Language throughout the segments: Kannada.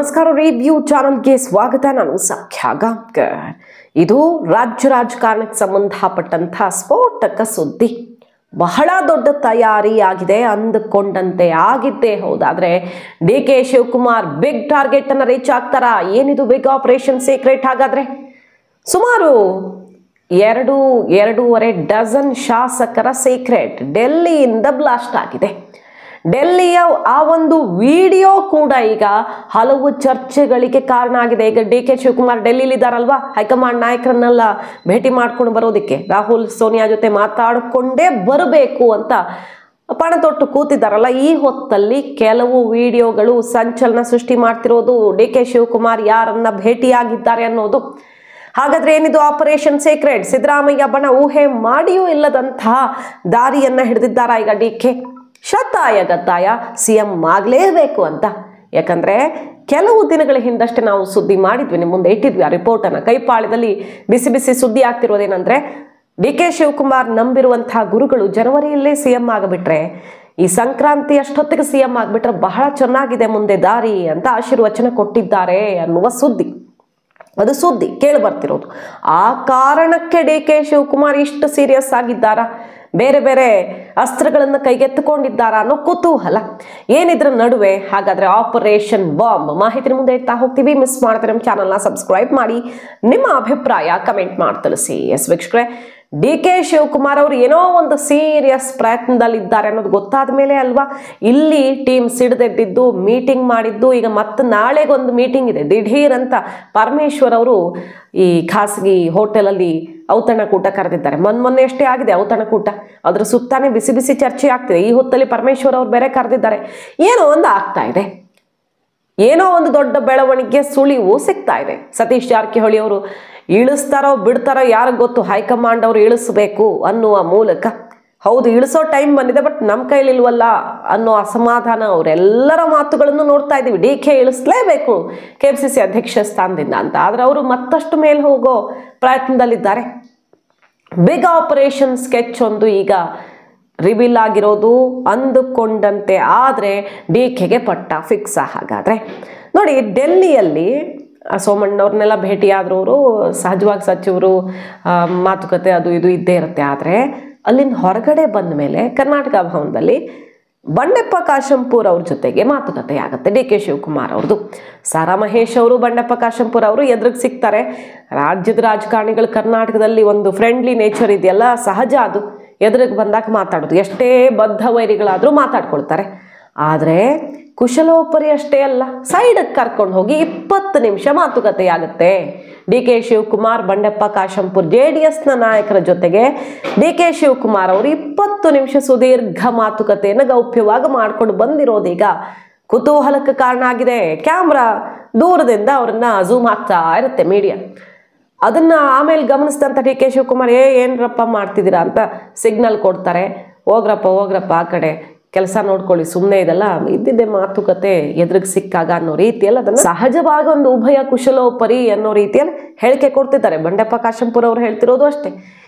ನಮಸ್ಕಾರ ರಿವ್ಯೂ ಚಾನಲ್ಗೆ ಸ್ವಾಗತ. ನಾನು ಸಖ್ಯಾ ಗಾಂವ್ಕರ್. ಇದು ರಾಜ್ಯ ರಾಜಕಾರಣಕ್ಕೆ ಸಂಬಂಧಪಟ್ಟಂತಹ ಸ್ಫೋಟಕ ಸುದ್ದಿ. ಬಹಳ ದೊಡ್ಡ ತಯಾರಿ ಆಗಿದೆ, ಅಂದುಕೊಂಡಂತೆ ಆಗಿದ್ದೇ ಹೌದಾದ್ರೆ ಡಿ ಕೆ ಶಿವಕುಮಾರ್ ಬಿಗ್ ಟಾರ್ಗೆಟ್ ಅನ್ನ ರೀಚ್ ಆಗ್ತಾರಾ? ಏನಿದು ಬಿಗ್ ಆಪರೇಷನ್ ಸೀಕ್ರೆಟ್? ಹಾಗಾದ್ರೆ ಸುಮಾರು ಎರಡೂವರೆ ಡಜನ್ ಶಾಸಕರ ಸೀಕ್ರೆಟ್ ಡೆಲ್ಲಿಯಿಂದ ಬ್ಲಾಸ್ಟ್ ಆಗಿದೆ. ಡೆಲ್ಲಿಯ ಆ ಒಂದು ವಿಡಿಯೋ ಕೂಡ ಈಗ ಹಲವು ಚರ್ಚೆಗಳಿಗೆ ಕಾರಣ ಆಗಿದೆ. ಈಗ ಡಿ ಕೆ ಶಿವಕುಮಾರ್ ಡೆಲ್ಲಿಲಿ ಇದ್ದಾರಲ್ವಾ, ಹೈಕಮಾಂಡ್ ನಾಯಕರನ್ನೆಲ್ಲ ಭೇಟಿ ಮಾಡ್ಕೊಂಡು ಬರೋದಕ್ಕೆ ರಾಹುಲ್ ಸೋನಿಯಾ ಜೊತೆ ಮಾತಾಡಿಕೊಂಡೇ ಬರಬೇಕು ಅಂತ ಪಣ ತೊಟ್ಟು ಕೂತಿದ್ದಾರಲ್ಲ. ಈ ಹೊತ್ತಲ್ಲಿ ಕೆಲವು ವಿಡಿಯೋಗಳು ಸಂಚಲನ ಸೃಷ್ಟಿ ಮಾಡ್ತಿರೋದು. ಡಿ ಕೆ ಶಿವಕುಮಾರ್ ಯಾರನ್ನ ಭೇಟಿಯಾಗಿದ್ದಾರೆ ಅನ್ನೋದು. ಹಾಗಾದ್ರೆ ಏನಿದು ಆಪರೇಷನ್ ಸೀಕ್ರೆಟ್? ಸಿದ್ದರಾಮಯ್ಯ ಬಣ ಊಹೆ ಮಾಡಿಯೂ ಇಲ್ಲದಂತಹ ದಾರಿಯನ್ನ ಹಿಡಿದಿದ್ದಾರ ಈಗ ಡಿ ಕೆ. ಶತಾಯಗತಾಯ ಸಿಎಂ ಆಗಲೇಬೇಕು ಅಂತ. ಯಾಕಂದ್ರೆ ಕೆಲವು ದಿನಗಳ ಹಿಂದಷ್ಟೇ ನಾವು ಸುದ್ದಿ ಮಾಡಿದ್ವಿ, ನಿಮ್ಮ ಮುಂದೆ ಇಟ್ಟಿದ್ವಿ ಆ ರಿಪೋರ್ಟ್ ಅನ್ನ. ಕೈಪಾಳ್ಯದಲ್ಲಿ ಬಿಸಿ ಬಿಸಿ ಸುದ್ದಿ ಆಗ್ತಿರೋದೇನಂದ್ರೆ, ಡಿ ಕೆ ಶಿವಕುಮಾರ್ ನಂಬಿರುವಂತಹ ಗುರುಗಳು ಜನವರಿಯಲ್ಲೇ ಸಿಎಂ ಆಗಿಬಿಟ್ರೆ, ಈ ಸಂಕ್ರಾಂತಿ ಅಷ್ಟೊತ್ತಿಗೆ ಸಿಎಂ ಆಗಿಬಿಟ್ರೆ ಬಹಳ ಚೆನ್ನಾಗಿದೆ ಮುಂದೆ ದಾರಿ ಅಂತ ಆಶೀರ್ವಚನ ಕೊಟ್ಟಿದ್ದಾರೆ ಅನ್ನುವ ಸುದ್ದಿ. ಅದು ಸುದ್ದಿ ಕೇಳಿ ಬರ್ತಿರೋದು. ಆ ಕಾರಣಕ್ಕೆ ಡಿ ಕೆ ಶಿವಕುಮಾರ್ ಇಷ್ಟು ಸೀರಿಯಸ್ ಆಗಿದ್ದಾರಾ, ಬೇರೆ ಬೇರೆ ಅಸ್ತ್ರಗಳನ್ನು ಕೈಗೆತ್ತಿಕೊಂಡಿದ್ದಾರಾ ಅನ್ನೋ ಕುತೂಹಲ. ಏನಿದ್ರ ನಡುವೆ ಹಾಗಾದ್ರೆ ಆಪರೇಷನ್ ಬಾಂಬ್ ಮಾಹಿತಿ ಮುಂದೆ ಇಡ್ತಾ ಹೋಗ್ತೀವಿ. ಮಿಸ್ ಮಾಡ್ತಾರೆ ನಮ್ಮ ಚಾನಲ್ನ ಸಬ್ಸ್ಕ್ರೈಬ್ ಮಾಡಿ, ನಿಮ್ಮ ಅಭಿಪ್ರಾಯ ಕಮೆಂಟ್ ಮಾಡಿ ತಿಳಿಸಿ. ಎಸ್ ವೀಕ್ಷಕರೇ, ಡಿ ಕೆ ಶಿವಕುಮಾರ್ ಅವರು ಏನೋ ಒಂದು ಸೀರಿಯಸ್ ಪ್ರಯತ್ನದಲ್ಲಿದ್ದಾರೆ ಅನ್ನೋದು ಗೊತ್ತಾದ ಮೇಲೆ ಅಲ್ವಾ ಇಲ್ಲಿ ಟೀಮ್ ಸಿಡಿದೆದ್ದಿದ್ದು, ಮೀಟಿಂಗ್ ಮಾಡಿದ್ದು. ಈಗ ಮತ್ತೆ ನಾಳೆಗೊಂದು ಮೀಟಿಂಗ್ ಇದೆ ದಿಢೀರ್ ಅಂತ. ಪರಮೇಶ್ವರ್ ಅವರು ಈ ಖಾಸಗಿ ಹೋಟೆಲಲ್ಲಿ ಔತಣಕೂಟ ಕರೆದಿದ್ದಾರೆ. ಮೊನ್ನೆ ಅಷ್ಟೇ ಆಗಿದೆ ಔತಣಕೂಟ, ಅದ್ರ ಸುತ್ತಾನೆ ಬಿಸಿ ಬಿಸಿ ಚರ್ಚೆ ಆಗ್ತಿದೆ. ಈ ಹೊತ್ತಲ್ಲಿ ಪರಮೇಶ್ವರ್ ಅವರು ಬೇರೆ ಕರೆದಿದ್ದಾರೆ. ಏನೋ ಒಂದು ಆಗ್ತಾ ಇದೆ, ಏನೋ ಒಂದು ದೊಡ್ಡ ಬೆಳವಣಿಗೆ ಸುಳಿವು ಸಿಗ್ತಾ ಇದೆ. ಸತೀಶ್ ಜಾರಕಿಹೊಳಿ ಅವರು ಇಳಿಸ್ತಾರೋ ಬಿಡ್ತಾರೋ ಯಾರಿಗೆ ಗೊತ್ತು, ಹೈಕಮಾಂಡ್ ಅವರು ಇಳಿಸ್ಬೇಕು ಅನ್ನುವ ಮೂಲಕ. ಹೌದು, ಇಳಿಸೋ ಟೈಮ್ ಬಂದಿದೆ, ಬಟ್ ನಮ್ಮ ಕೈಲಿಲ್ವಲ್ಲ ಅನ್ನೋ ಅಸಮಾಧಾನ ಅವರೆಲ್ಲರ ಮಾತುಗಳನ್ನು ನೋಡ್ತಾ ಇದ್ದೀವಿ. ಡಿ ಕೆ ಇಳಿಸ್ಲೇಬೇಕು ಕೆಪಿಸಿಸಿ ಅಧ್ಯಕ್ಷ ಸ್ಥಾನದಿಂದ ಅಂತ. ಆದ್ರೆ ಅವರು ಮತ್ತಷ್ಟು ಮೇಲೆ ಹೋಗೋ ಪ್ರಯತ್ನದಲ್ಲಿದ್ದಾರೆ. ಬಿಗ್ ಆಪರೇಷನ್ ಸ್ಕೆಚ್ ಒಂದು ಈಗ ರಿವೀಲ್ ಆಗಿರೋದು. ಅಂದುಕೊಂಡಂತೆ ಆದರೆ ಡಿ ಕೆಗೆ ಪಟ್ಟ ಫಿಕ್ಸ್. ಹಾಗಾದ್ರೆ ನೋಡಿ, ಡೆಲ್ಲಿಯಲ್ಲಿ ಸೋಮಣ್ಣವ್ರನ್ನೆಲ್ಲ ಭೇಟಿಯಾದ್ರು ಅವರು. ಸಹಜವಾಗಿ ಸಚಿವರು ಮಾತುಕತೆ ಅದು ಇದು ಇದ್ದೇ ಇರುತ್ತೆ. ಆದರೆ ಅಲ್ಲಿಂದ ಹೊರಗಡೆ ಬಂದ ಮೇಲೆ ಕರ್ನಾಟಕ ಭವನದಲ್ಲಿ ಬಂಡೆಪ್ಪ ಕಾಶಂಪುರ್ ಅವ್ರ ಜೊತೆಗೆ ಮಾತುಕತೆ ಆಗುತ್ತೆ ಡಿ ಕೆ ಶಿವಕುಮಾರ್ ಅವ್ರದ್ದು. ಸಾರಾ ಮಹೇಶ್ ಅವರು ಬಂಡೆಪ್ಪ ಕಾಶಂಪುರ್ ಅವರು ಎದುರಿಗೆ ಸಿಗ್ತಾರೆ. ರಾಜ್ಯದ ರಾಜಕಾರಣಿಗಳು ಕರ್ನಾಟಕದಲ್ಲಿ ಒಂದು ಫ್ರೆಂಡ್ಲಿ ನೇಚರ್ ಇದೆಯಲ್ಲ, ಸಹಜ ಅದು. ಎದುರಿಗೆ ಬಂದಾಗ ಮಾತಾಡೋದು, ಎಷ್ಟೇ ಬದ್ಧ ವೈರಿಗಳಾದರೂ ಮಾತಾಡ್ಕೊಳ್ತಾರೆ. ಆದರೆ ಕುಶಲೋಪರಿ ಅಷ್ಟೇ ಅಲ್ಲ, ಸೈಡಕ್ಕೆ ಕರ್ಕೊಂಡು ಹೋಗಿ 20 ನಿಮಿಷ ಮಾತುಕತೆ ಆಗುತ್ತೆ. ಡಿ ಕೆ ಶಿವಕುಮಾರ್, ಬಂಡೆಪ್ಪ ಕಾಶಂಪುರ್ JDSನ ನಾಯಕರ ಜೊತೆಗೆ ಡಿ ಕೆ ಶಿವಕುಮಾರ್ ಅವರು 20 ನಿಮಿಷ ಸುದೀರ್ಘ ಮಾತುಕತೆಯನ್ನು ಗೌಪ್ಯವಾಗಿ ಮಾಡ್ಕೊಂಡು ಬಂದಿರೋದೀಗ ಕುತೂಹಲಕ್ಕೆ ಕಾರಣ ಆಗಿದೆ. ಕ್ಯಾಮ್ರಾ ದೂರದಿಂದ ಅವ್ರನ್ನ ಝೂಮ್ ಆಗ್ತಾ ಇರುತ್ತೆ ಮೀಡಿಯಾ. ಅದನ್ನ ಆಮೇಲೆ ಗಮನಿಸಿದಂಥ ಡಿ ಕೆ ಶಿವಕುಮಾರ್ ಏನ್ರಪ್ಪ ಮಾಡ್ತಿದ್ದೀರಾ ಅಂತ ಸಿಗ್ನಲ್ ಕೊಡ್ತಾರೆ. ಹೋಗ್ರಪ್ಪ ಆ ಕಡೆ ಕೆಲಸ ನೋಡ್ಕೊಳ್ಳಿ, ಸುಮ್ಮನೆ ಇದೆಲ್ಲ ಇದ್ದಿದ್ದೆ ಮಾತುಕತೆ ಎದುರಿಗೆ ಸಿಕ್ಕಾಗ ಅನ್ನೋ ರೀತಿಯಲ್ಲಿ ಅದನ್ನು ಸಹಜವಾಗಿ ಒಂದು ಉಭಯ ಕುಶಲೋಪರಿ ಅನ್ನೋ ರೀತಿಯಲ್ಲಿ ಹೇಳಿಕೆ ಕೊಡ್ತಿದ್ದಾರೆ. ಬಂಡೆಪ್ಪ ಕಾಶಂಪುರ್ ಅವ್ರು ಹೇಳ್ತಿರೋದು ಅಷ್ಟೇ.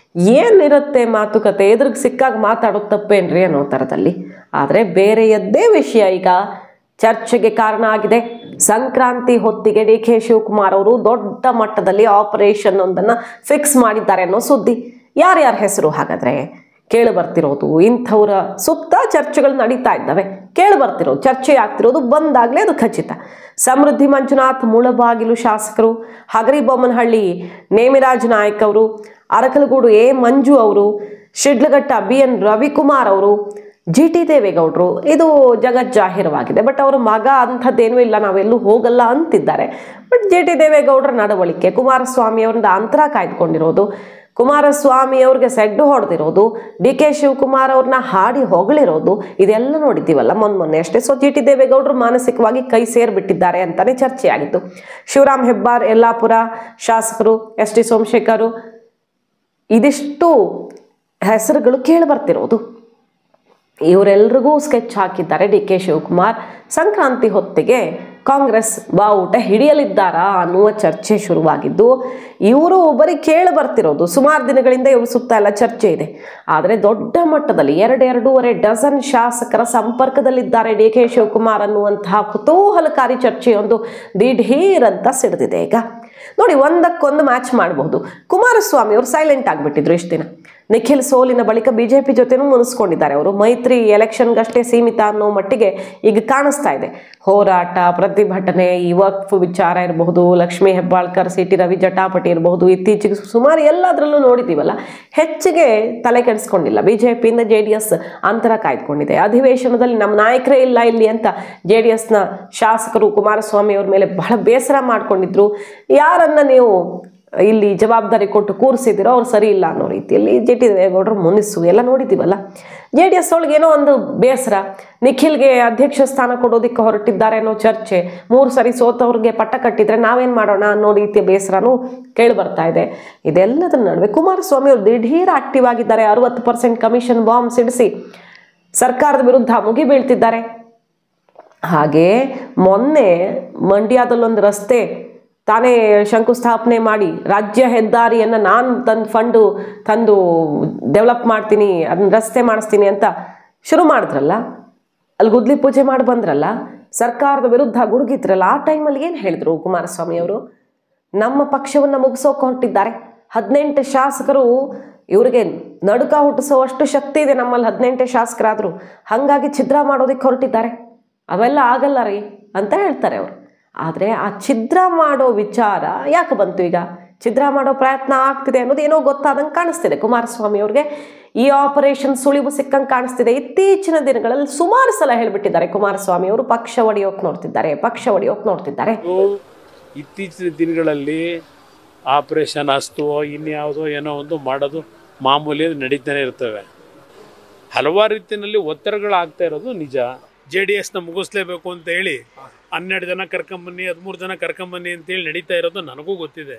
ಏನಿರುತ್ತೆ ಮಾತುಕತೆ, ಎದುರಿಗೆ ಸಿಕ್ಕಾಗ ಮಾತಾಡೋದು ತಪ್ಪೇನ್ರಿ ಅನ್ನೋ ಥರದಲ್ಲಿ. ಆದರೆ ಬೇರೆಯದ್ದೇ ವಿಷಯ ಈಗ ಚರ್ಚೆಗೆ ಕಾರಣ ಆಗಿದೆ. ಸಂಕ್ರಾಂತಿ ಹೊತ್ತಿಗೆ ಡಿ ಕೆ ಶಿವಕುಮಾರ್ ಅವರು ದೊಡ್ಡ ಮಟ್ಟದಲ್ಲಿ ಆಪರೇಷನ್ ಒಂದನ್ನು ಫಿಕ್ಸ್ ಮಾಡಿದ್ದಾರೆ ಅನ್ನೋ ಸುದ್ದಿ. ಯಾರ್ಯಾರ ಹೆಸರು ಹಾಗಾದ್ರೆ ಕೇಳಿ ಬರ್ತಿರೋದು? ಇಂಥವ್ರ ಸುತ್ತ ಚರ್ಚೆಗಳು ನಡೀತಾ ಇದ್ದಾವೆ, ಕೇಳಿ ಬರ್ತಿರೋದು, ಚರ್ಚೆ ಆಗ್ತಿರೋದು ಬಂದಾಗಲೇ ಅದು ಖಚಿತ. ಸಮೃದ್ಧಿ ಮಂಜುನಾಥ್ ಮುಳಬಾಗಿಲು ಶಾಸಕರು, ಹಗರಿಬೊಮ್ಮನಹಳ್ಳಿ ನೇಮಿರಾಜ್ ನಾಯಕ್ ಅವರು, ಅರಕಲಗೂಡು ಮಂಜು ಅವರು, ಶಿಡ್ಲಘಟ್ಟ BN ರವಿಕುಮಾರ್ ಅವರು, GT ದೇವೇಗೌಡರು. ಇದು ಜಗಜ್ಜಾಹಿರವಾಗಿದೆ. ಬಟ್ ಅವ್ರ ಮಗ ಅಂಥದ್ದೇನೂ ಇಲ್ಲ, ನಾವೆಲ್ಲೂ ಹೋಗಲ್ಲ ಅಂತಿದ್ದಾರೆ. ಬಟ್ GT ದೇವೇಗೌಡರ ನಡವಳಿಕೆ, ಕುಮಾರಸ್ವಾಮಿ ಅವ್ರನ್ನ ಅಂತರ ಕಾಯ್ದುಕೊಂಡಿರೋದು, ಕುಮಾರಸ್ವಾಮಿ ಅವ್ರಿಗೆ ಸೆಡ್ಡು ಹೊಡೆದಿರೋದು, ಡಿ ಕೆ ಶಿವಕುಮಾರ್ ಅವ್ರನ್ನ ಹಾಡಿ ಹೊಗಳಿರೋದು, ಇದೆಲ್ಲ ನೋಡಿದ್ದೀವಲ್ಲ ಮೊನ್ನೆ ಅಷ್ಟೇ. ಸೊ GT ದೇವೇಗೌಡರು ಮಾನಸಿಕವಾಗಿ ಕೈ ಸೇರ್ಬಿಟ್ಟಿದ್ದಾರೆ ಅಂತಾನೆ ಚರ್ಚೆ ಆಗಿತ್ತು. ಶಿವರಾಮ್ ಹೆಬ್ಬಾರ್ ಯಲ್ಲಾಪುರ ಶಾಸಕರು, ST ಸೋಮಶೇಖರ್, ಇದಿಷ್ಟು ಹೆಸರುಗಳು ಕೇಳಿ ಬರ್ತಿರೋದು. ಇವರೆಲ್ರಿಗೂ ಸ್ಕೆಚ್ ಹಾಕಿದ್ದಾರೆ ಡಿ ಕೆ ಶಿವಕುಮಾರ್. ಸಂಕ್ರಾಂತಿ ಹೊತ್ತಿಗೆ ಕಾಂಗ್ರೆಸ್ ಬಾವುಟ ಹಿಡಿಯಲಿದ್ದಾರಾ ಅನ್ನುವ ಚರ್ಚೆ ಶುರುವಾಗಿದ್ದು, ಇವರು ಬರೀ ಕೇಳಿ ಬರ್ತಿರೋದು ಸುಮಾರು ದಿನಗಳಿಂದ ಇವ್ರ ಸುತ್ತ ಎಲ್ಲ ಚರ್ಚೆ ಇದೆ. ಆದರೆ ದೊಡ್ಡ ಮಟ್ಟದಲ್ಲಿ 2-2.5 ಡಜನ್ ಶಾಸಕರ ಸಂಪರ್ಕದಲ್ಲಿದ್ದಾರೆ ಡಿ ಕೆ ಶಿವಕುಮಾರ್ ಅನ್ನುವಂತಹ ಕುತೂಹಲಕಾರಿ ಚರ್ಚೆಯೊಂದು ದಿಢೀರ್ ಅಂತ ಸಿಡಿದಿದೆ. ಈಗ ನೋಡಿ, ಒಂದಕ್ಕೊಂದು ಮ್ಯಾಚ್ ಮಾಡಬಹುದು. ಕುಮಾರಸ್ವಾಮಿ ಅವರು ಸೈಲೆಂಟ್ ಆಗಿಬಿಟ್ಟಿದ್ರು ಇಷ್ಟು ದಿನ. ನಿಖಿಲ್ ಸೋಲಿನ ಬಳಿಕ ಬಿಜೆಪಿ ಜೊತೆನೂ ಮುನಿಸ್ಕೊಂಡಿದ್ದಾರೆ. ಅವರು ಮೈತ್ರಿ ಎಲೆಕ್ಷನ್ಗಷ್ಟೇ ಸೀಮಿತ ಅನ್ನೋ ಮಟ್ಟಿಗೆ ಈಗ ಕಾಣಿಸ್ತಾ ಇದೆ. ಹೋರಾಟ, ಪ್ರತಿಭಟನೆ, ಈ ವಕ್ಫ್ ವಿಚಾರ ಇರಬಹುದು, ಲಕ್ಷ್ಮೀ ಹೆಬ್ಬಾಳ್ಕರ್, ಸಿ ಟಿ ರವಿ ಜಟಾಪಟಿ ಇರಬಹುದು, ಇತ್ತೀಚೆಗೆ ಸುಮಾರು ಎಲ್ಲದರಲ್ಲೂ ನೋಡಿದ್ದೀವಲ್ಲ, ಹೆಚ್ಚಿಗೆ ತಲೆ ಕೆಡಿಸ್ಕೊಂಡಿಲ್ಲ. ಬಿಜೆಪಿಯಿಂದ JDS ಅಂತರ ಕಾಯ್ದುಕೊಂಡಿದೆ. ಅಧಿವೇಶನದಲ್ಲಿ ನಮ್ಮ ನಾಯಕರೇ ಇಲ್ಲ ಇಲ್ಲಿ ಅಂತ JDSನ ಶಾಸಕರು ಕುಮಾರಸ್ವಾಮಿ ಅವ್ರ ಮೇಲೆ ಬಹಳ ಬೇಸರ ಮಾಡ್ಕೊಂಡಿದ್ರು. ಯಾರನ್ನ ನೀವು ಇಲ್ಲಿ ಜವಾಬ್ದಾರಿ ಕೊಟ್ಟು ಕೂರಿಸಿದಿರೋ ಅವ್ರು ಸರಿ ಇಲ್ಲ ಅನ್ನೋ ರೀತಿಯಲ್ಲಿ JT ದೇವೇಗೌಡರು ಮುನಿಸು ಎಲ್ಲ ನೋಡಿದ್ದೀವಲ್ಲ. JDS ಒಳಗೆ ಏನೋ ಒಂದು ಬೇಸರ, ನಿಖಿಲ್ಗೆ ಅಧ್ಯಕ್ಷ ಸ್ಥಾನ ಕೊಡೋದಕ್ಕೆ ಹೊರಟಿದ್ದಾರೆ ಅನ್ನೋ ಚರ್ಚೆ, 3 ಸರಿ ಸೋತವ್ರಿಗೆ ಪಟ್ಟ ಕಟ್ಟಿದ್ರೆ ನಾವೇನು ಮಾಡೋಣ ಅನ್ನೋ ರೀತಿಯ ಬೇಸರನೂ ಕೇಳಿ ಬರ್ತಾ ಇದೆ. ಇದೆಲ್ಲದರ ನಡುವೆ ಕುಮಾರಸ್ವಾಮಿ ಅವರು ದಿಢೀರ್ ಆಕ್ಟಿವ್ ಆಗಿದ್ದಾರೆ. 60% ಕಮಿಷನ್ ಬಾಂಬ್ ಸಿಡಿಸಿ ಸರ್ಕಾರದ ವಿರುದ್ಧ ಮುಗಿ ಬೀಳ್ತಿದ್ದಾರೆ. ಹಾಗೆ ಮೊನ್ನೆ ಮಂಡ್ಯದಲ್ಲೊಂದು ರಸ್ತೆ ತಾನೇ ಶಂಕುಸ್ಥಾಪನೆ ಮಾಡಿ ರಾಜ್ಯ ಹೆದ್ದಾರಿಯನ್ನು ನಾನು ಫಂಡು ತಂದು ಡೆವಲಪ್ ಮಾಡ್ತೀನಿ, ಅದನ್ನ ರಸ್ತೆ ಮಾಡಿಸ್ತೀನಿ ಅಂತ ಶುರು ಮಾಡಿದ್ರಲ್ಲ, ಅಲ್ಲಿ ಗುದ್ಲಿ ಪೂಜೆ ಮಾಡಿ ಬಂದ್ರಲ್ಲ, ಸರ್ಕಾರದ ವಿರುದ್ಧ ಗುಡುಗಿದ್ರಲ್ಲ, ಆ ಟೈಮಲ್ಲಿ ಏನು ಹೇಳಿದ್ರು ಕುಮಾರಸ್ವಾಮಿ ಅವರು? ನಮ್ಮ ಪಕ್ಷವನ್ನು ಮುಗಿಸೋಕೆ ಹೊರಟಿದ್ದಾರೆ. 18 ಶಾಸಕರು, ಇವರಿಗೆ ನಡುಕ ಹುಟ್ಟಿಸೋವಷ್ಟು ಶಕ್ತಿ ಇದೆ ನಮ್ಮಲ್ಲಿ 18 ಶಾಸಕರಾದರು, ಹಾಗಾಗಿ ಛಿದ್ರ ಮಾಡೋದಕ್ಕೆ ಹೊರಟಿದ್ದಾರೆ, ಅವೆಲ್ಲ ಆಗಲ್ಲ ರೀ ಅಂತ ಹೇಳ್ತಾರೆ ಅವರು. ಆದರೆ ಆ ಛಿದ್ರ ಮಾಡೋ ವಿಚಾರ ಯಾಕೆ ಬಂತು? ಈಗ ಛಿದ್ರ ಮಾಡೋ ಪ್ರಯತ್ನ ಆಗ್ತಿದೆ ಅನ್ನೋದು ಏನೋ ಗೊತ್ತಾದಂಗೆ ಕಾಣಿಸ್ತಿದೆ ಕುಮಾರಸ್ವಾಮಿ ಅವ್ರಿಗೆ. ಈ ಆಪರೇಷನ್ ಸುಳಿವು ಸಿಕ್ಕಂಗೆ ಕಾಣಿಸ್ತಿದೆ. ಇತ್ತೀಚಿನ ದಿನಗಳಲ್ಲಿ ಸುಮಾರು ಸಲ ಹೇಳಿಬಿಟ್ಟಿದ್ದಾರೆ ಕುಮಾರಸ್ವಾಮಿ ಅವರು, ಪಕ್ಷ ಒಡೆಯೋಕೆ ನೋಡ್ತಿದ್ದಾರೆ. ಇತ್ತೀಚಿನ ದಿನಗಳಲ್ಲಿ ಆಪರೇಷನ್ ಅಸ್ತೋ ಇನ್ಯಾವುದೋ ಏನೋ ಒಂದು ಮಾಡೋದು ಮಾಮೂಲಿ ನಡೀತಾನೆ ಇರ್ತವೆ. ಹಲವಾರು ರೀತಿಯಲ್ಲಿ ಒತ್ತಡಗಳಾಗ್ತಾ ಇರೋದು ನಿಜ. JDSನ ಮುಗಿಸ್ಲೇಬೇಕು ಅಂತ ಹೇಳಿ 12 ಜನ ಕರ್ಕೊಂಬನ್ನಿ, 13 ಜನ ಕರ್ಕೊಂಬನ್ನಿ ಅಂತೇಳಿ ನಡೀತಾ ಇರೋದು ನನಗೂ ಗೊತ್ತಿದೆ.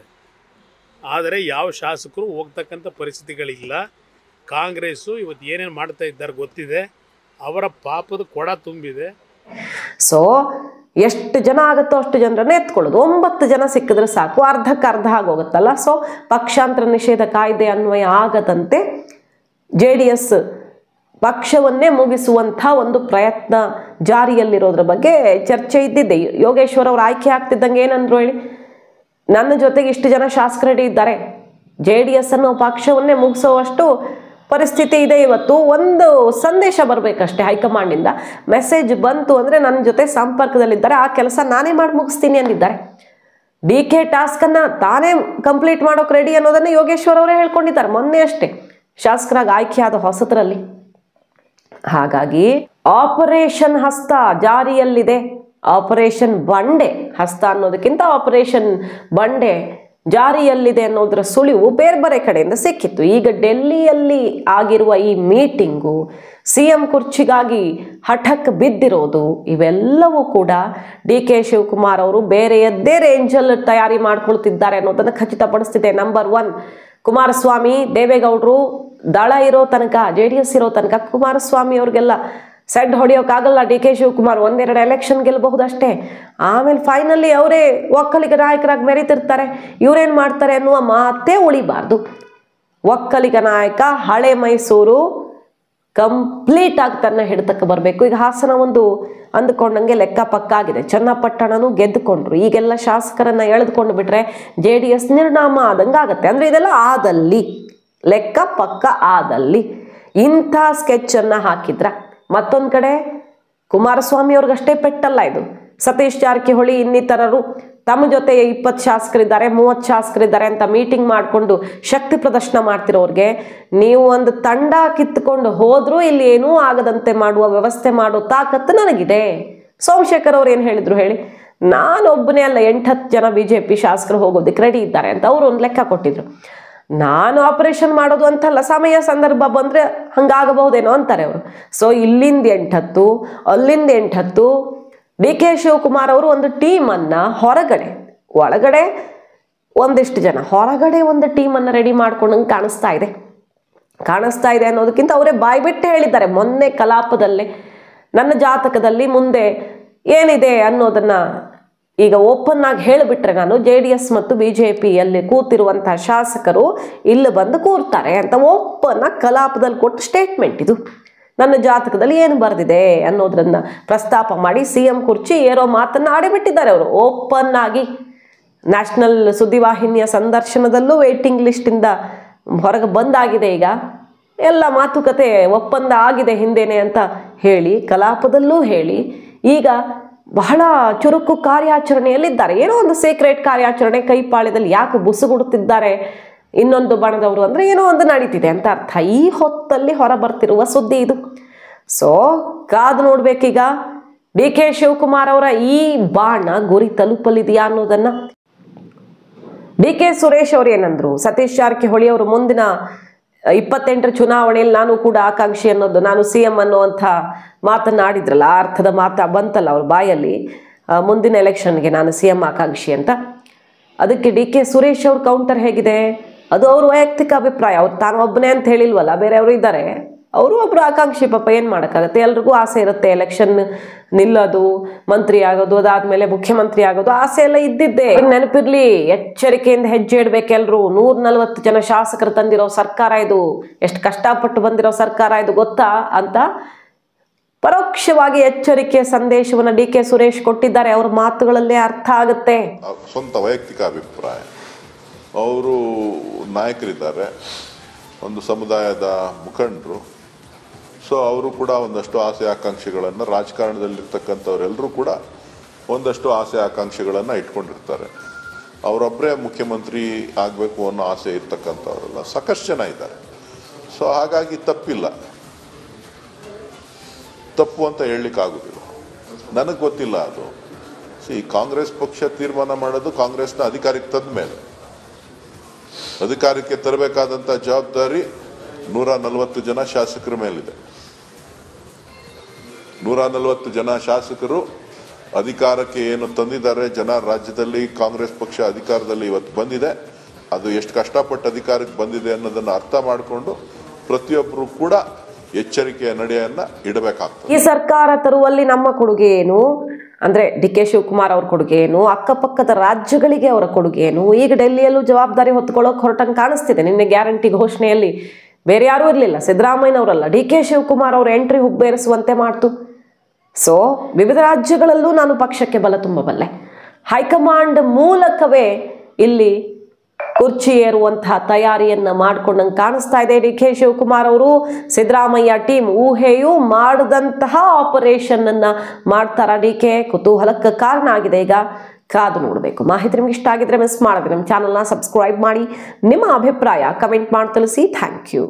ಆದರೆ ಯಾವ ಶಾಸಕರು ಹೋಗ್ತಕ್ಕಂಥ ಪರಿಸ್ಥಿತಿಗಳಿಲ್ಲ. ಕಾಂಗ್ರೆಸ್ಸು ಇವತ್ತು ಏನೇನು ಮಾಡ್ತಾ ಇದ್ದಾರೆ ಗೊತ್ತಿದೆ. ಅವರ ಪಾಪದ ಕೊಡ ತುಂಬಿದೆ. ಸೊ ಎಷ್ಟು ಜನ ಆಗುತ್ತೋ ಅಷ್ಟು ಜನರನ್ನ ಎತ್ಕೊಳ್ಳೋದು. 9 ಜನ ಸಿಕ್ಕಿದ್ರೆ ಸಾಕು, ಅರ್ಧಕ್ಕೆ ಅರ್ಧ ಆಗೋಗುತ್ತಲ್ಲ. ಸೊ ಪಕ್ಷಾಂತರ ನಿಷೇಧ ಕಾಯ್ದೆ ಅನ್ವಯ ಆಗದಂತೆ JDS ಪಕ್ಷವನ್ನೇ ಮುಗಿಸುವಂಥ ಒಂದು ಪ್ರಯತ್ನ ಜಾರಿಯಲ್ಲಿರೋದ್ರ ಬಗ್ಗೆ ಚರ್ಚೆ ಇದ್ದಿದ್ದೆ. ಯೋಗೇಶ್ವರ್ ಅವರು ಆಯ್ಕೆ ಆಗ್ತಿದ್ದಂಗೆ ಏನಂದ್ರು ಹೇಳಿ, ನನ್ನ ಜೊತೆಗೆ ಇಷ್ಟು ಜನ ಶಾಸಕರು ಇದ್ದಾರೆ, JDS ಅನ್ನೋ ಪಕ್ಷವನ್ನೇ ಮುಗಿಸೋವಷ್ಟು ಪರಿಸ್ಥಿತಿ ಇದೆ. ಇವತ್ತು ಒಂದು ಸಂದೇಶ ಬರಬೇಕಷ್ಟೇ ಹೈಕಮಾಂಡಿಂದ, ಮೆಸೇಜ್ ಬಂತು ಅಂದರೆ ನನ್ನ ಜೊತೆ ಸಂಪರ್ಕದಲ್ಲಿದ್ದಾರೆ, ಆ ಕೆಲಸ ನಾನೇ ಮಾಡಿ ಮುಗಿಸ್ತೀನಿ ಅಂದಿದ್ದಾರೆ. DK ಟಾಸ್ಕನ್ನು ತಾನೇ ಕಂಪ್ಲೀಟ್ ಮಾಡೋಕೆ ರೆಡಿ ಅನ್ನೋದನ್ನು ಯೋಗೇಶ್ವರ್ ಅವರೇ ಹೇಳ್ಕೊಂಡಿದ್ದಾರೆ ಮೊನ್ನೆ ಅಷ್ಟೇ ಶಾಸಕರಾಗಿ ಆಯ್ಕೆಯಾದ ಹೊಸತರಲ್ಲಿ. ಹಾಗಾಗಿ ಆಪರೇಷನ್ ಹಸ್ತ ಜಾರಿಯಲ್ಲಿದೆ. ಆಪರೇಷನ್ ಬಂಡೆ, ಹಸ್ತ ಅನ್ನೋದಕ್ಕಿಂತ ಆಪರೇಷನ್ ಬಂಡೆ ಜಾರಿಯಲ್ಲಿದೆ ಅನ್ನೋದರ ಸುಳಿವು ಬೇರೆ ಬೇರೆ ಕಡೆಯಿಂದ ಸಿಕ್ಕಿತ್ತು. ಈಗ ಡೆಲ್ಲಿಯಲ್ಲಿ ಆಗಿರುವ ಈ ಮೀಟಿಂಗು, CM ಕುರ್ಚಿಗಾಗಿ ಹಠಕ್ಕೆ ಬಿದ್ದಿರೋದು, ಇವೆಲ್ಲವೂ ಕೂಡ DK ಶಿವಕುಮಾರ್ ಅವರು ಬೇರೆಯದ್ದೇ ರೇಂಜಲ್ಲಿ ತಯಾರಿ ಮಾಡ್ಕೊಳ್ತಿದ್ದಾರೆ ಅನ್ನೋದನ್ನು ಖಚಿತಪಡಿಸ್ತಿದೆ. ನಂಬರ್ 1, ಕುಮಾರಸ್ವಾಮಿ, ದೇವೇಗೌಡರು ದಳ ಇರೋ ತನಕ, JDS ಇರೋ ತನಕ ಕುಮಾರಸ್ವಾಮಿ ಅವ್ರಿಗೆಲ್ಲ ಸೆಡ್ ಹೊಡೆಯೋಕ್ಕಾಗಲ್ಲ. DK ಶಿವಕುಮಾರ್ 1-2 ಎಲೆಕ್ಷನ್ ಗೆಲ್ಲಬಹುದಷ್ಟೇ. ಆಮೇಲೆ ಫೈನಲಿ ಅವರೇ ಒಕ್ಕಲಿಗ ನಾಯಕರಾಗಿ ಮೆರೀತಿರ್ತಾರೆ. ಇವರೇನು ಮಾಡ್ತಾರೆ ಅನ್ನುವ ಮಾತೇ ಉಳಿಬಾರ್ದು. ಒಕ್ಕಲಿಗ ನಾಯಕ ಹಳೆ ಮೈಸೂರು ಕಂಪ್ಲೀಟ್ ಆಗಿ ತನ್ನ ಹಿಡಿತಕ್ಕೆ ಬರಬೇಕು. ಈಗ ಹಾಸನ ಒಂದು ಅಂದುಕೊಂಡಂಗೆ ಲೆಕ್ಕ ಪಕ್ಕ ಆಗಿದೆ. ಚನ್ನಪಟ್ಟಣನೂ ಗೆದ್ದುಕೊಂಡ್ರು. ಈಗೆಲ್ಲ ಶಾಸಕರನ್ನ ಎಳೆದುಕೊಂಡು ಬಿಟ್ರೆ JDS ನಿರ್ನಾಮ ಆದಂಗೆ ಆಗತ್ತೆ. ಅಂದರೆ ಇದೆಲ್ಲ ಆದಲ್ಲಿ, ಲೆಕ್ಕ ಪಕ್ಕ ಆದಲ್ಲಿ ಇಂಥ ಸ್ಕೆಚನ್ನು ಹಾಕಿದ್ರ. ಮತ್ತೊಂದು ಕಡೆ ಕುಮಾರಸ್ವಾಮಿ ಅವ್ರಿಗಷ್ಟೇ ಪೆಟ್ಟಲ್ಲ ಇದು. ಸತೀಶ್ ಜಾರಕಿಹೊಳಿ ಇನ್ನಿತರರು ತಮ್ಮ ಜೊತೆ 20 ಶಾಸಕರಿದ್ದಾರೆ, 30 ಶಾಸಕರಿದ್ದಾರೆ ಅಂತ ಮೀಟಿಂಗ್ ಮಾಡಿಕೊಂಡು ಶಕ್ತಿ ಪ್ರದರ್ಶನ ಮಾಡ್ತಿರೋರಿಗೆ ನೀವು ಒಂದು ತಂಡ ಕಿತ್ತುಕೊಂಡು ಹೋದ್ರೂ ಇಲ್ಲಿ ಏನೂ ಆಗದಂತೆ ಮಾಡುವ ವ್ಯವಸ್ಥೆ ಮಾಡೋ ತಾಕತ್ತು ನನಗಿದೆ. ಸೋಮಶೇಖರ್ ಅವ್ರು ಏನು ಹೇಳಿದ್ರು ಹೇಳಿ, ನಾನೊಬ್ಬನೇ ಅಲ್ಲ 8-10 ಜನ BJP ಶಾಸಕರು ಹೋಗೋದಕ್ಕೆ ರೆಡಿ ಇದ್ದಾರೆ ಅಂತ ಅವರು ಒಂದು ಲೆಕ್ಕ ಕೊಟ್ಟಿದ್ರು. ನಾನು ಆಪರೇಷನ್ ಮಾಡೋದು ಅಂತಲ್ಲ, ಸಮಯ ಸಂದರ್ಭ ಬಂದರೆ ಹಂಗಾಗಬಹುದೇನೋ ಅಂತಾರೆ ಅವರು. ಸೊ ಇಲ್ಲಿಂದ 8-10, ಅಲ್ಲಿಂದ 8-10. DK ಶಿವಕುಮಾರ್ ಅವರು ಒಂದು ಟೀಮನ್ನು ಒಳಗಡೆ ಒಂದಿಷ್ಟು ಜನ, ಹೊರಗಡೆ ಒಂದು ಟೀಮನ್ನು ರೆಡಿ ಮಾಡ್ಕೊಂಡಂಗೆ ಕಾಣಿಸ್ತಾ ಇದೆ ಅನ್ನೋದಕ್ಕಿಂತ ಅವರೇ ಬಾಯ್ಬಿಟ್ಟು ಹೇಳಿದ್ದಾರೆ ಮೊನ್ನೆ ಕಲಾಪದಲ್ಲೇ, ನನ್ನ ಜಾತಕದಲ್ಲಿ ಮುಂದೆ ಏನಿದೆ ಅನ್ನೋದನ್ನು ಈಗ ಓಪನ್ ಆಗಿ ಹೇಳಿಬಿಟ್ರೆ ನಾನು JDS ಮತ್ತು BJPಯಲ್ಲಿ ಕೂತಿರುವಂತಹ ಶಾಸಕರು ಇಲ್ಲಿ ಬಂದು ಕೂರ್ತಾರೆ ಅಂತ ಓಪನ್ ಆಗಿ ಕಲಾಪದಲ್ಲಿ ಕೊಟ್ಟ ಸ್ಟೇಟ್ಮೆಂಟ್ ಇದು. ನನ್ನ ಜಾತಕದಲ್ಲಿ ಏನು ಬರೆದಿದೆ ಅನ್ನೋದನ್ನ ಪ್ರಸ್ತಾಪ ಮಾಡಿ CM ಕುರ್ಚಿ ಏರೋ ಮಾತನ್ನ ಆಡಿಬಿಟ್ಟಿದ್ದಾರೆ ಅವರು ಓಪನ್ ಆಗಿ. ನ್ಯಾಷನಲ್ ಸುದ್ದಿವಾಹಿನಿಯ ಸಂದರ್ಶನದಲ್ಲೂ ವೇಟಿಂಗ್ ಲಿಸ್ಟಿಂದ ಹೊರಗೆ ಬಂದಾಗಿದೆ. ಈಗ ಎಲ್ಲ ಮಾತುಕತೆ ಒಪ್ಪಂದ ಆಗಿದೆ ಹಿಂದೆನೆ ಅಂತ ಹೇಳಿ ಕಲಾಪದಲ್ಲೂ ಹೇಳಿ ಈಗ ಬಹಳ ಚುರುಕು ಕಾರ್ಯಾಚರಣೆಯಲ್ಲಿದ್ದಾರೆ. ಏನೋ ಒಂದು ಸೀಕ್ರೆಟ್ ಕಾರ್ಯಾಚರಣೆ ಕೈಪಾಳ್ಯದಲ್ಲಿ ಯಾಕೆ ಬುಸುಗುಡುತ್ತಿದ್ದಾರೆ ಇನ್ನೊಂದು ಬಣದವರು ಅಂದರೆ ಏನೋ ಒಂದು ನಡೀತಿದೆ ಅಂತ ಅರ್ಥ. ಈ ಹೊತ್ತಲ್ಲಿ ಹೊರ ಬರ್ತಿರುವ ಸುದ್ದಿ ಇದು. ಸೊ ಕಾದು ನೋಡ್ಬೇಕೀಗ DK ಶಿವಕುಮಾರ್ ಅವರ ಈ ಬಾಣ ಗುರಿ ತಲುಪಲಿದೆಯಾ ಅನ್ನೋದನ್ನ. DK ಸುರೇಶ್ ಅವರು ಏನಂದ್ರು, ಸತೀಶ್ ಜಾರಕಿಹೊಳಿ ಅವರು ಮುಂದಿನ 28ರ ಚುನಾವಣೆಯಲ್ಲಿ ನಾನು ಕೂಡ ಆಕಾಂಕ್ಷಿ ಅನ್ನೋದು, ನಾನು CM ಅನ್ನುವಂಥ ಮಾತನ್ನಾಡಿದ್ರಲ್ಲ, ಆ ಅರ್ಥದ ಮಾತು ಬಂತಲ್ಲ ಅವ್ರ ಬಾಯಲ್ಲಿ, ಮುಂದಿನ ಎಲೆಕ್ಷನ್ಗೆ ನಾನು CM ಆಕಾಂಕ್ಷಿ ಅಂತ. ಅದಕ್ಕೆ DK ಸುರೇಶ್ ಅವ್ರ ಕೌಂಟರ್ ಹೇಗಿದೆ, ಅದು ಅವ್ರ ವೈಯಕ್ತಿಕ ಅಭಿಪ್ರಾಯ. ಅವ್ರು ತಾನು ಒಬ್ಬನೇ ಅಂತ ಹೇಳಿಲ್ವಲ್ಲ, ಬೇರೆಯವರು ಇದ್ದಾರೆ, ಅವರು ಒಬ್ರು ಆಕಾಂಕ್ಷಿ. ಪಾಪ ಏನು ಮಾಡೋಕ್ಕಾಗತ್ತೆ, ಎಲ್ರಿಗೂ ಆಸೆ ಇರುತ್ತೆ ಎಲೆಕ್ಷನ್ ನಿಲ್ಲೋದು, ಮಂತ್ರಿ ಆಗೋದು, ಅದಾದ್ಮೇಲೆ ಮುಖ್ಯಮಂತ್ರಿ ಆಗೋದು, ಆಸೆ ಎಲ್ಲ ಇದ್ದಿದ್ದೆ. ನೆನಪಿರ್ಲಿ, ಎಚ್ಚರಿಕೆಯಿಂದ ಹೆಜ್ಜೆ ಇಡ್ಬೇಕು ಎಲ್ರು. 140 ಜನ ಶಾಸಕರು ತಂದಿರೋ ಸರ್ಕಾರ ಇದು, ಎಷ್ಟು ಕಷ್ಟಪಟ್ಟು ಬಂದಿರೋ ಸರ್ಕಾರ ಇದು ಗೊತ್ತಾ ಅಂತ ಪರೋಕ್ಷವಾಗಿ ಎಚ್ಚರಿಕೆ ಸಂದೇಶವನ್ನು DK ಸುರೇಶ್ ಕೊಟ್ಟಿದ್ದಾರೆ. ಅವ್ರ ಮಾತುಗಳಲ್ಲೇ ಅರ್ಥ ಆಗುತ್ತೆ. ಸ್ವಂತ ವೈಯಕ್ತಿಕ ಅಭಿಪ್ರಾಯ. ಅವರು ನಾಯಕರಿದ್ದಾರೆ, ಒಂದು ಸಮುದಾಯದ ಮುಖಂಡರು. ಸೊ ಅವರು ಕೂಡ ಒಂದಷ್ಟು ಆಸೆ ಆಕಾಂಕ್ಷೆಗಳನ್ನು, ರಾಜಕಾರಣದಲ್ಲಿರ್ತಕ್ಕಂಥವರೆಲ್ಲರೂ ಕೂಡ ಒಂದಷ್ಟು ಆಸೆ ಆಕಾಂಕ್ಷೆಗಳನ್ನು ಇಟ್ಕೊಂಡಿರ್ತಾರೆ. ಅವರೊಬ್ಬರೇ ಮುಖ್ಯಮಂತ್ರಿ ಆಗಬೇಕು ಅನ್ನೋ ಆಸೆ ಇರ್ತಕ್ಕಂಥವರೆಲ್ಲ ಸಾಕಷ್ಟು ಜನ ಇದ್ದಾರೆ. ಸೊ ಹಾಗಾಗಿ ತಪ್ಪಿಲ್ಲ, ತಪ್ಪು ಅಂತ ಹೇಳಲಿಕ್ಕಾಗೋದಿಲ್ಲ. ನನಗೆ ಗೊತ್ತಿಲ್ಲ ಅದು. ಕಾಂಗ್ರೆಸ್ ಪಕ್ಷ ತೀರ್ಮಾನ ಮಾಡೋದು ಕಾಂಗ್ರೆಸ್ನ ಅಧಿಕಾರಕ್ಕೆ ತಂದ ಮೇಲೆ. ಅಧಿಕಾರಕ್ಕೆ ತರಬೇಕಾದಂಥ ಜವಾಬ್ದಾರಿ 140 ಜನ ಶಾಸಕರ ಮೇಲಿದೆ. 140 ಜನ ಶಾಸಕರು ಅಧಿಕಾರಕ್ಕೆ ಏನು ತಂದಿದ್ದಾರೆ, ಜನ ರಾಜ್ಯದಲ್ಲಿ ಕಾಂಗ್ರೆಸ್ ಪಕ್ಷ ಅಧಿಕಾರದಲ್ಲಿ ಇವತ್ತು ಬಂದಿದೆ, ಅದು ಎಷ್ಟು ಕಷ್ಟಪಟ್ಟು ಅಧಿಕಾರಕ್ಕೆ ಬಂದಿದೆ ಅನ್ನೋದನ್ನು ಅರ್ಥ ಮಾಡಿಕೊಂಡು ಪ್ರತಿಯೊಬ್ಬರು ಕೂಡ ಎಚ್ಚರಿಕೆಯ ನಡೆಯನ್ನ ಇಡಬೇಕಾಗ್ತದೆ. ಈ ಸರ್ಕಾರ ತರುವಲ್ಲಿ ನಮ್ಮ ಕೊಡುಗೆ ಏನು ಅಂದ್ರೆ DK ಶಿವಕುಮಾರ್ ಅವ್ರ ಕೊಡುಗೆ ಏನು, ಅಕ್ಕಪಕ್ಕದ ರಾಜ್ಯಗಳಿಗೆ ಅವರ ಕೊಡುಗೆ ಏನು, ಈಗ ಡೆಲ್ಲಿಯಲ್ಲೂ ಜವಾಬ್ದಾರಿ ಹೊತ್ಕೊಳ್ಳೋಕೆ ಹೊರಟಂಗೆ ಕಾಣಿಸ್ತಿದೆ. ನಿನ್ನೆ ಗ್ಯಾರಂಟಿ ಘೋಷಣೆಯಲ್ಲಿ ಬೇರೆ ಯಾರೂ ಇರಲಿಲ್ಲ, ಸಿದ್ದರಾಮಯ್ಯನವರಲ್ಲ, DK ಶಿವಕುಮಾರ್ ಅವ್ರ ಎಂಟ್ರಿ ಹುಬ್ಬೇರಿಸುವಂತೆ ಮಾಡ್ತು. ಸೊ ವಿವಿಧ ರಾಜ್ಯಗಳಲ್ಲೂ ನಾನು ಪಕ್ಷಕ್ಕೆ ಬಲ ತುಂಬಬಲ್ಲೆ, ಹೈಕಮಾಂಡ್ ಮೂಲಕವೇ ಇಲ್ಲಿ ಕುರ್ಚಿ ಏರುವಂತಹ ತಯಾರಿಯನ್ನ ಮಾಡ್ಕೊಂಡಂಗೆ ಕಾಣಿಸ್ತಾ ಇದೆ DK ಶಿವಕುಮಾರ್ ಅವರು. ಸಿದ್ದರಾಮಯ್ಯ ಟೀಮ್ ಊಹೆಯೂ ಮಾಡದಂತಹ ಆಪರೇಷನ್ ಅನ್ನ ಮಾಡ್ತಾರ DK? ಕುತೂಹಲಕ್ಕೆ ಕಾರಣ ಆಗಿದೆ. ಈಗ ಕಾದು ನೋಡಬೇಕು. ಮಾಹಿತಿ ನಿಮ್ಗೆ ಇಷ್ಟ ಆಗಿದ್ರೆ ಮಿಸ್ ಮಾಡಿದ್ರೆ ನಮ್ಮ ಚಾನಲ್ನ ಸಬ್ಸ್ಕ್ರೈಬ್ ಮಾಡಿ, ನಿಮ್ಮ ಅಭಿಪ್ರಾಯ ಕಮೆಂಟ್ ಮಾಡಿ ತಿಳಿಸಿ. Thank you.